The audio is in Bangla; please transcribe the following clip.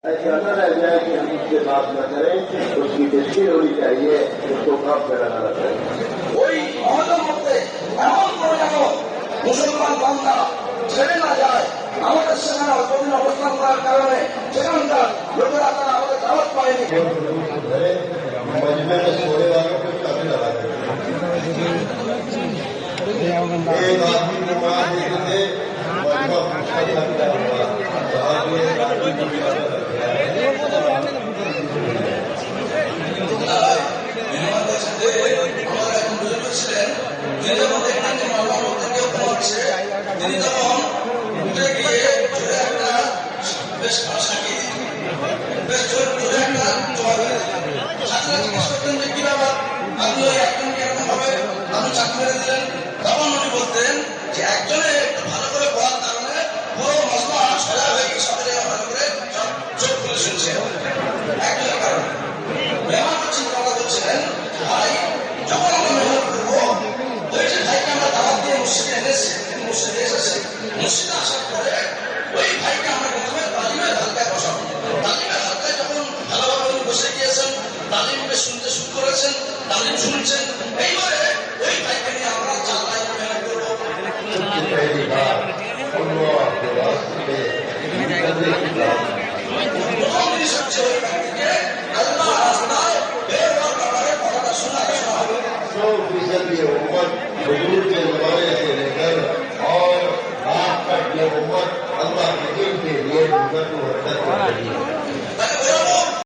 ऐसा न रह जाए कि हम उससे बात न करें, उसकी तस्वीर होनी चाहिए, उसको कब कराना चाहिए। ওই আমাদের মধ্যে এমন করে যেন মুসলমান বান্দা ছেড়ে না যায়। আমাদের সেখানে অল্পদিন অবস্থান করার কারণে সেখানকার লোকেরা তারা আমাদের দাওয়াত পায়নি। मजमे में सोने वालों को चाबी लगा देते एक आदमी को मार देते তিনি তখন উঠে গিয়ে জোরে একটা বেশ ভাষাকে বেশ জোরে একটা ছাত্ররা জিজ্ঞেস করতেন যে কি ব্যাপার, আপনি ওই একজনকে এরকম ভাবে আপনি চাকরি মেরে দিলেন। তখন উনি বলতেন যে একজনে একটু ভালো করে বলার কারণে পুরো মজমা সজা হয়ে গিয়ে সবাই ভালো করে চোখ খুলে শুনছে একজনের কারণে। মেহমান চিন্তা করছিলেন ভাই যখন আমরা মেহমান করবো ওই যে ভাইকে আমরা দাওয়াত দিয়ে মসজিদে এনেছি, মসজিদে এসেছে, মসজিদে আসার পরে ওই ভাইকে আমরা প্রথমে তালিমের হালকায় বসাবো। তালিমের হালকায় যখন ভালোভাবে উনি বসে গিয়েছেন, তালিমকে শুনতে শুরু করেছেন, তালিম শুনছেন, এইবারে ওই ভাইকে নিয়ে আমরা জানলায় মেহনত করবো। প্রথম জিনিস হচ্ছে